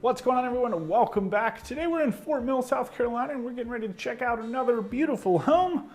What's going on, everyone, and welcome back. Today we're in Fort Mill, South Carolina, and we're getting ready to check out another beautiful home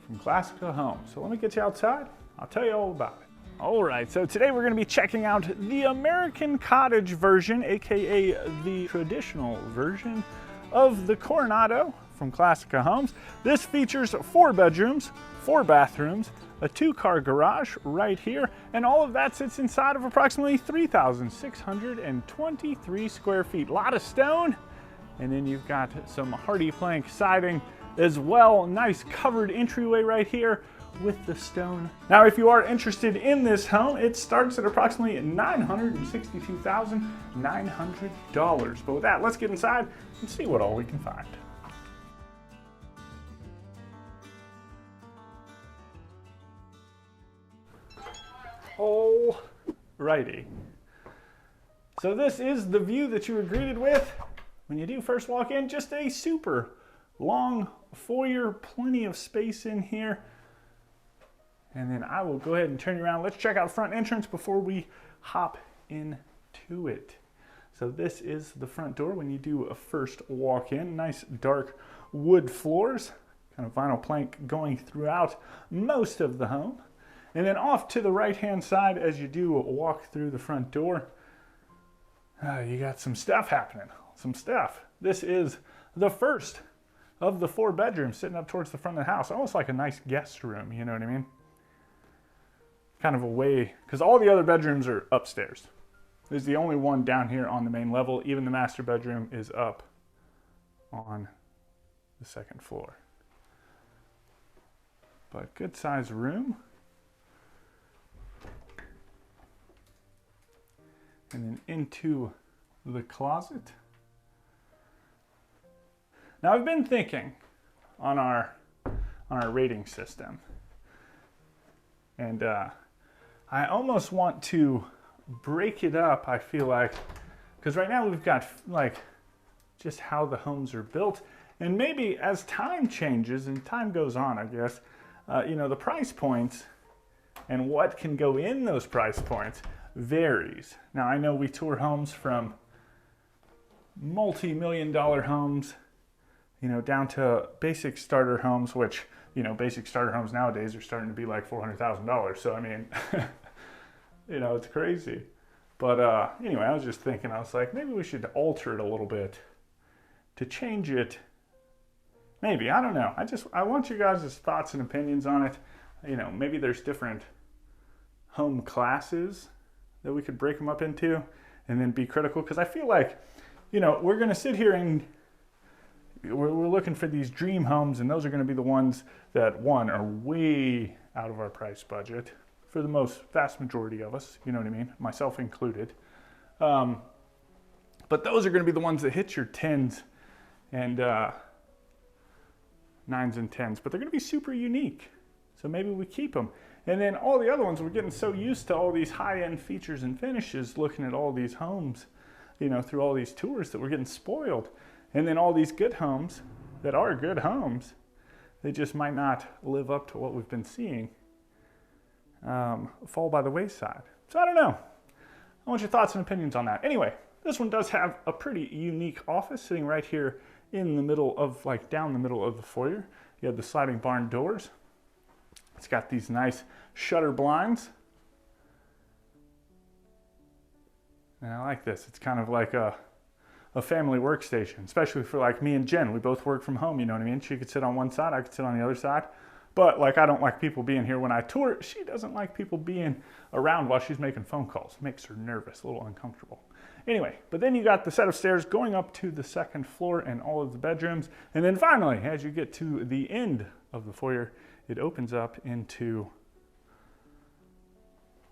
from Classica Homes. So let me get you outside. I'll tell you all about it. All right, so today we're going to be checking out the American Cottage version, aka the traditional version of the Coronado from Classica Homes. This features 4 bedrooms, 4 bathrooms, a 2-car garage right here, and all of that sits inside of approximately 3,623 square feet. A lot of stone, and then you've got some hardy plank siding as well. Nice covered entryway right here with the stone. Now, if you are interested in this home, it starts at approximately $962,900. But with that, let's get inside and see what all we can find. Alrighty. So this is the view that you were greeted with when you do first walk in. Just a super long foyer, plenty of space in here. And then I will go ahead and turn you around. Let's check out front entrance before we hop into it. So this is the front door when you do a first walk in. Nice dark wood floors, kind of vinyl plank going throughout most of the home. And then off to the right-hand side as you do walk through the front door, you got some stuff happening, some stuff. This is the first of the 4 bedrooms sitting up towards the front of the house, almost like a nice guest room, you know what I mean? Kind of a way, because all the other bedrooms are upstairs. This is the only one down here on the main level. Even the master bedroom is up on the 2nd floor. But good sized room. And then into the closet. Now, I've been thinking on our rating system, and I almost want to break it up. I feel like, because right now we've got like just how the homes are built, and maybe as time changes and time goes on, I guess, you know, the price points and what can go in those price points varies. Now, I know we tour homes from multi-million-dollar homes, you know, down to basic starter homes, which, you know, basic starter homes nowadays are starting to be like $400,000. So, I mean, you know, it's crazy. But anyway, I was just thinking, I was like, maybe we should alter it a little bit to change it. Maybe, I don't know. I want you guys' thoughts and opinions on it. You know, maybe there's different home classes that we could break them up into and then be critical, because I feel like, you know, we're going to sit here and we're looking for these dream homes, and those are going to be the ones that, one, are way out of our price budget for the vast majority of us, you know what I mean, myself included. But those are going to be the ones that hit your 10s and 9s and 10s, but they're going to be super unique. So maybe we keep them. And then all the other ones, we're getting so used to all these high-end features and finishes, looking at all these homes, you know, through all these tours, that we're getting spoiled. And then all these good homes that are good homes, they just might not live up to what we've been seeing, fall by the wayside. So I don't know. I want your thoughts and opinions on that. Anyway, this one does have a pretty unique office sitting right here in the middle of, like, down the middle of the foyer. You have the sliding barn doors. It's got these nice shutter blinds. And I like this. It's kind of like a family workstation, especially for like me and Jen. We both work from home, you know what I mean? She could sit on one side, I could sit on the other side. But like, I don't like people being here when I tour. She doesn't like people being around while she's making phone calls. It makes her nervous, a little uncomfortable. Anyway, but then you got the set of stairs going up to the 2nd floor and all of the bedrooms. And then finally, as you get to the end of the foyer, it opens up into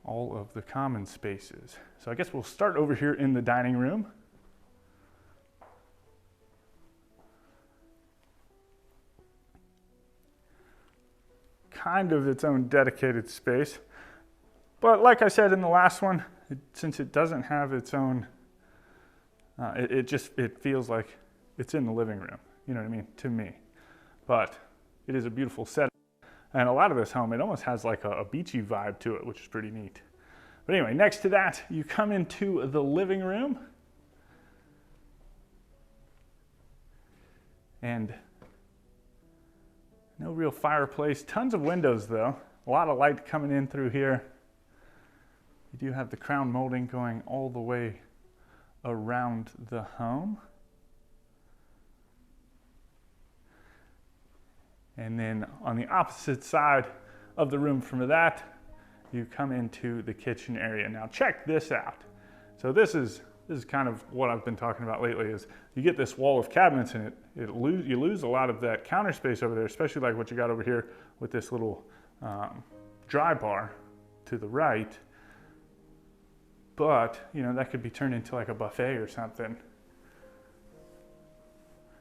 all of the common spaces. So I guess we'll start over here in the dining room. Kind of its own dedicated space. But like I said in the last one, since it doesn't have its own, it feels like it's in the living room, you know what I mean, to me. But it is a beautiful setup. And a lot of this home, it almost has like a beachy vibe to it, which is pretty neat. But anyway, next to that, you come into the living room. And no real fireplace. Tons of windows though. A lot of light coming in through here. You do have the crown molding going all the way around the home. And then on the opposite side of the room from that, you come into the kitchen area. Now check this out. So this is kind of what I've been talking about lately, is you get this wall of cabinets and you lose a lot of that counter space over there, especially like what you got over here with this little dry bar to the right. But, you know, that could be turned into like a buffet or something.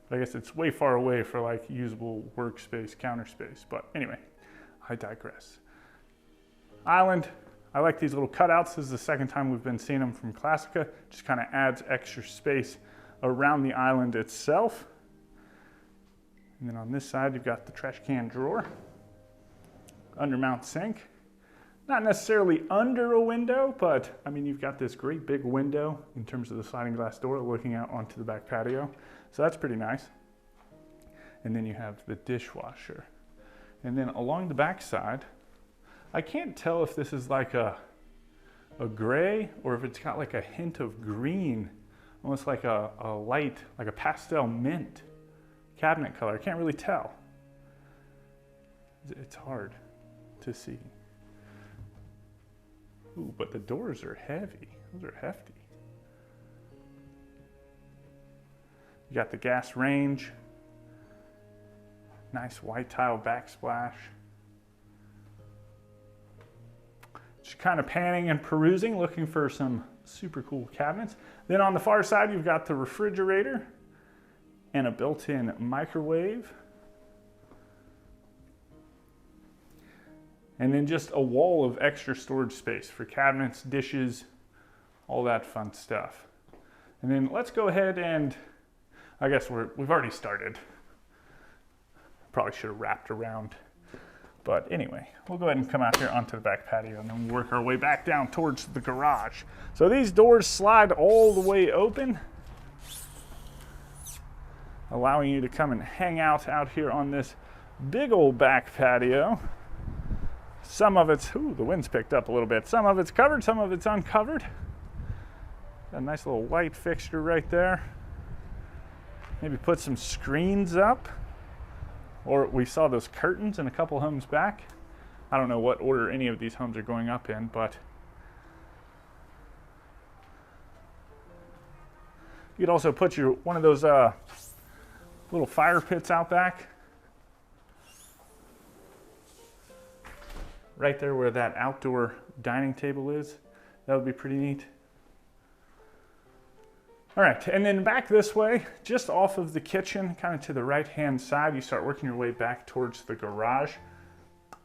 But I guess it's way far away for like usable workspace, counter space. But anyway, I digress. Island, I like these little cutouts. This is the second time we've been seeing them from Classica. Just kind of adds extra space around the island itself. And then on this side, you've got the trash can drawer, undermount sink. Not necessarily under a window, but I mean, you've got this great big window in terms of the sliding glass door looking out onto the back patio. So that's pretty nice. And then you have the dishwasher. And then along the back side, I can't tell if this is like a gray or if it's got like a hint of green, almost like a light, like a pastel mint cabinet color. I can't really tell. It's hard to see. Ooh, but the doors are heavy. Those are hefty. You got the gas range. Nice white tile backsplash. Just kind of panning and perusing, looking for some super cool cabinets. Then on the far side, you've got the refrigerator and a built-in microwave. And then just a wall of extra storage space for cabinets, dishes, all that fun stuff. And then let's go ahead and, I guess we've already started. Probably should have wrapped around. But anyway, we'll go ahead and come out here onto the back patio and then we'll work our way back down towards the garage. So these doors slide all the way open, allowing you to come and hang out here on this big old back patio. Some of it's, ooh, the wind's picked up a little bit. Some of it's covered, some of it's uncovered. Got a nice little light fixture right there. Maybe put some screens up. Or we saw those curtains in a couple homes back. I don't know what order any of these homes are going up in, but you could also put one of those little fire pits out back. Right there where that outdoor dining table is. That would be pretty neat. All right, and then back this way, just off of the kitchen, kind of to the right-hand side, you start working your way back towards the garage,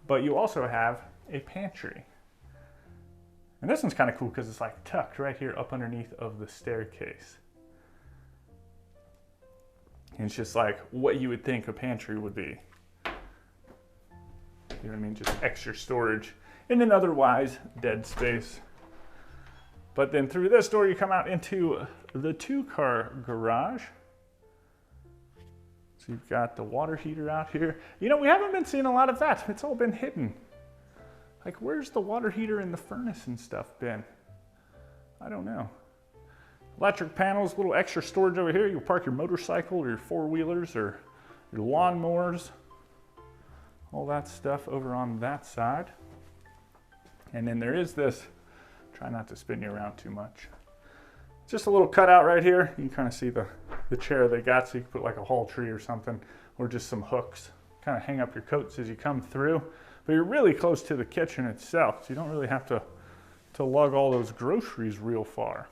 but you also have a pantry. And this one's kind of cool because it's like tucked right here up underneath of the staircase. And it's just like what you would think a pantry would be. You know what I mean? Just extra storage. And then otherwise, dead space. But then through this door, you come out into the 2-car garage. So you've got the water heater out here. You know, we haven't been seeing a lot of that. It's all been hidden. Like, where's the water heater and the furnace and stuff been? I don't know. Electric panels, little extra storage over here. You'll park your motorcycle or your 4-wheelers or your lawnmowers. All that stuff over on that side. And then there is this, try not to spin you around too much. Just a little cutout right here. You can kind of see the chair they got, so you can put like a hall tree or something, or just some hooks. Kind of hang up your coats as you come through. But you're really close to the kitchen itself, so you don't really have to lug all those groceries real far.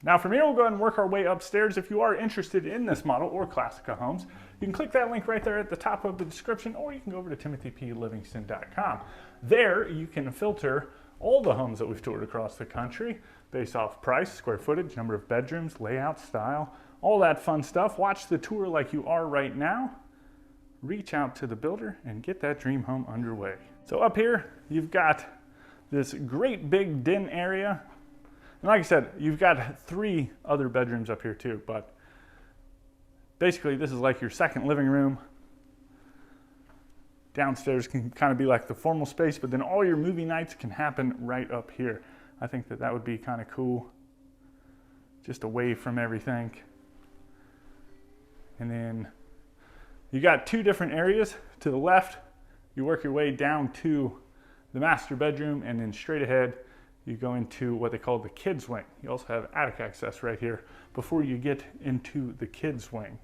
Now from here, we'll go ahead and work our way upstairs. If you are interested in this model or Classica homes, you can click that link right there at the top of the description, or you can go over to timothyplivingston.com. There, you can filter all the homes that we've toured across the country based off price, square footage, number of bedrooms, layout, style, all that fun stuff. Watch the tour like you are right now. Reach out to the builder and get that dream home underway. So up here, you've got this great big den area. And like I said, you've got 3 other bedrooms up here too, but basically this is like your second living room. Downstairs can kind of be like the formal space, but then all your movie nights can happen right up here. I think that that would be kind of cool, just away from everything. And then you got two different areas. To the left, you work your way down to the master bedroom, and then straight ahead, you go into what they call the kids wing. You also have attic access right here before you get into the kids wing.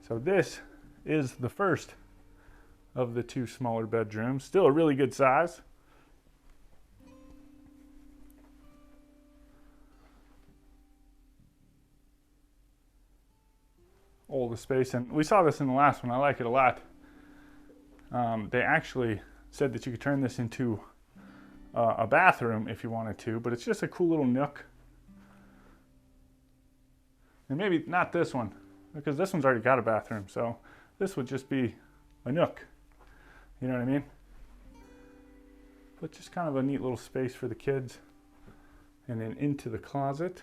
So this is the first of the two smaller bedrooms. Still a really good size. All the space, and we saw this in the last one. I like it a lot. They actually said that you could turn this into a bathroom if you wanted to, but it's just a cool little nook. And maybe not this one, because this one's already got a bathroom, so this would just be a nook. You know what I mean? But just kind of a neat little space for the kids. And then into the closet.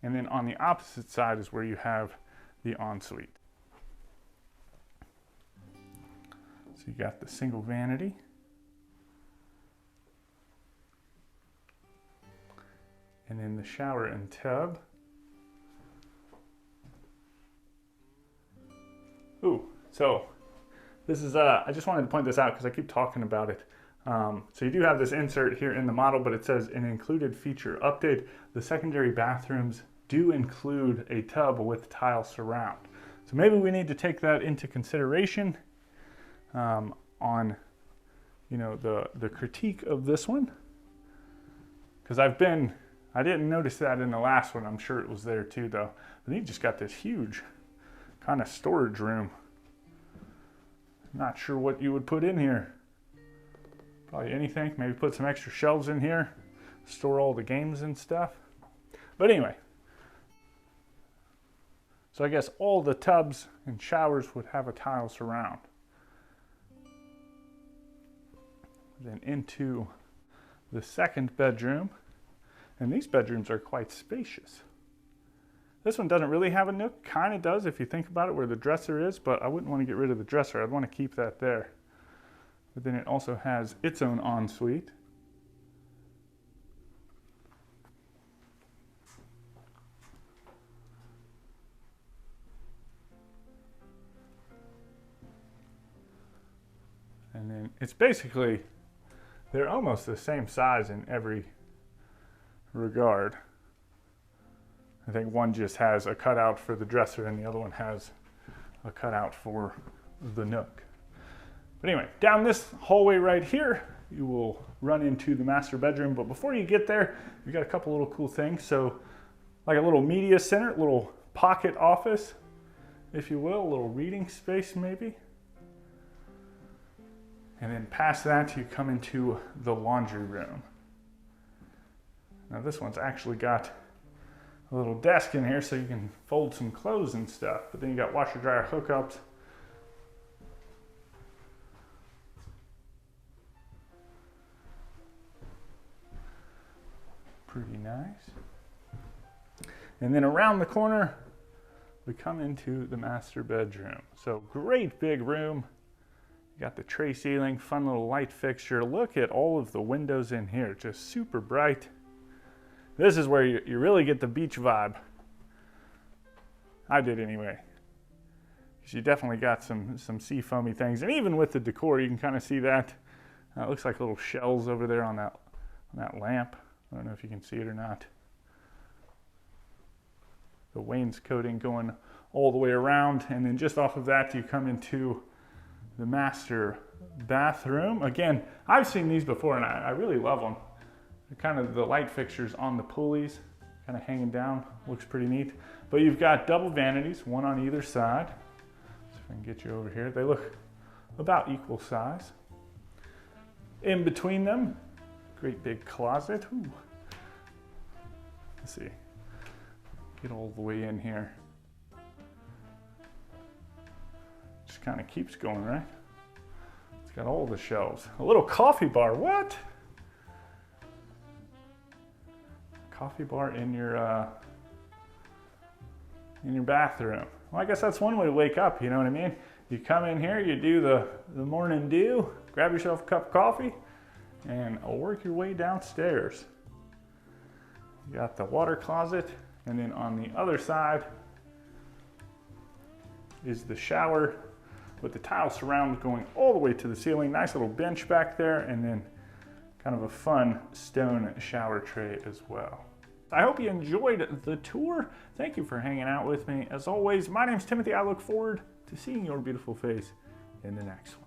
And then on the opposite side is where you have the ensuite. So you got the single vanity. And then the shower and tub. Ooh, so this is, I just wanted to point this out because I keep talking about it. So you do have this insert here in the model, but it says an included feature update. The secondary bathrooms do include a tub with tile surround. So maybe we need to take that into consideration on, you know, the critique of this one. Because I didn't notice that in the last one. I'm sure it was there too though. But you just got this huge kind of storage room. Not sure what you would put in here. Probably anything. Maybe put some extra shelves in here. Store all the games and stuff. But anyway. So I guess all the tubs and showers would have a tile surround. Then into the second bedroom. And these bedrooms are quite spacious. This one doesn't really have a nook. Kind of does if you think about it, where the dresser is, but I wouldn't want to get rid of the dresser. I'd want to keep that there. But then it also has its own ensuite. And then it's basically, they're almost the same size in every regard. I think one just has a cutout for the dresser and the other one has a cutout for the nook. But anyway, down this hallway right here, you will run into the master bedroom. But before you get there, you got a couple little cool things. So like a little media center, little pocket office, if you will, a little reading space maybe. And then past that, you come into the laundry room. Now this one's actually got a little desk in here so you can fold some clothes and stuff. But then you got washer dryer hookups. Pretty nice. And then around the corner, we come into the master bedroom. So great big room. You got the tray ceiling, fun little light fixture. Look at all of the windows in here, just super bright. This is where you really get the beach vibe. I did anyway. Because you definitely got some sea foamy things. And even with the decor, you can kind of see that. It looks like little shells over there on that lamp. I don't know if you can see it or not. The wainscoting going all the way around. And then just off of that, you come into the master bathroom. Again, I've seen these before and I really love them. They're kind of the light fixtures on the pulleys, kind of hanging down. Looks pretty neat. But you've got double vanities, one on either side. So if I can get you over here. They look about equal size. In between them, great big closet. Ooh. Let's see. Get all the way in here. Just kind of keeps going, right? It's got all the shelves. A little coffee bar, what? Coffee bar in your in your bathroom. Well, I guess that's one way to wake up, you know what I mean? You come in here, you do the morning dew, grab yourself a cup of coffee, and work your way downstairs. You got the water closet, and then on the other side is the shower with the tile surround going all the way to the ceiling. Nice little bench back there, and then kind of a fun stone shower tray as well. I hope you enjoyed the tour. Thank you for hanging out with me. As always, my name's Timothy. I look forward to seeing your beautiful face in the next one.